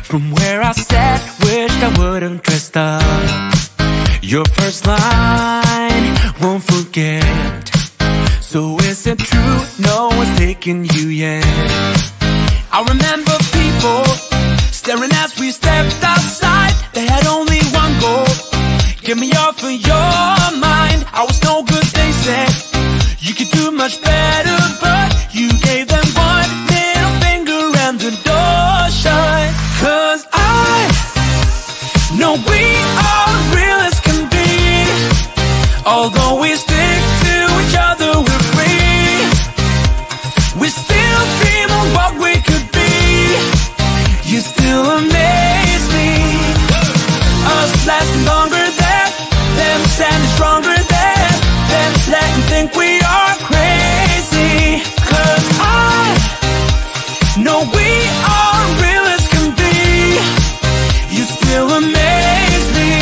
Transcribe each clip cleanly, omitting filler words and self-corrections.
From where I sat, wished I would've dressed up. Your first line, won't forget. So is it true, no one's taking you yet? I remember people staring as we stepped outside. They had only one goal, get me off of your mind. I was no good, they said. You could do much better, but you gave them one middle finger and the door shut. 'Cause I know we are real as can be. Although we stick to each other, we're free. We still dream of what we could be. You still amaze me. Us lasting longer than them, standing stronger than them, letting think we are crazy. 'Cause I know we are real as can be. You still amaze me.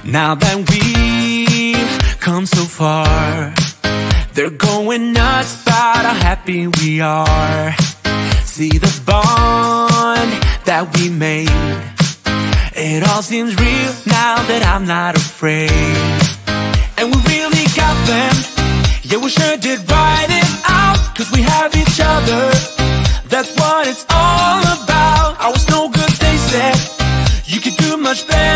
Now that we've come so far, they're going nuts about how happy we are. See the bond that we made, It all seems real now that I'm not afraid. And we really got them. Yeah, we sure did write it out. Cause we have each other. That's what it's all about. I was no good, they said. You could do much better.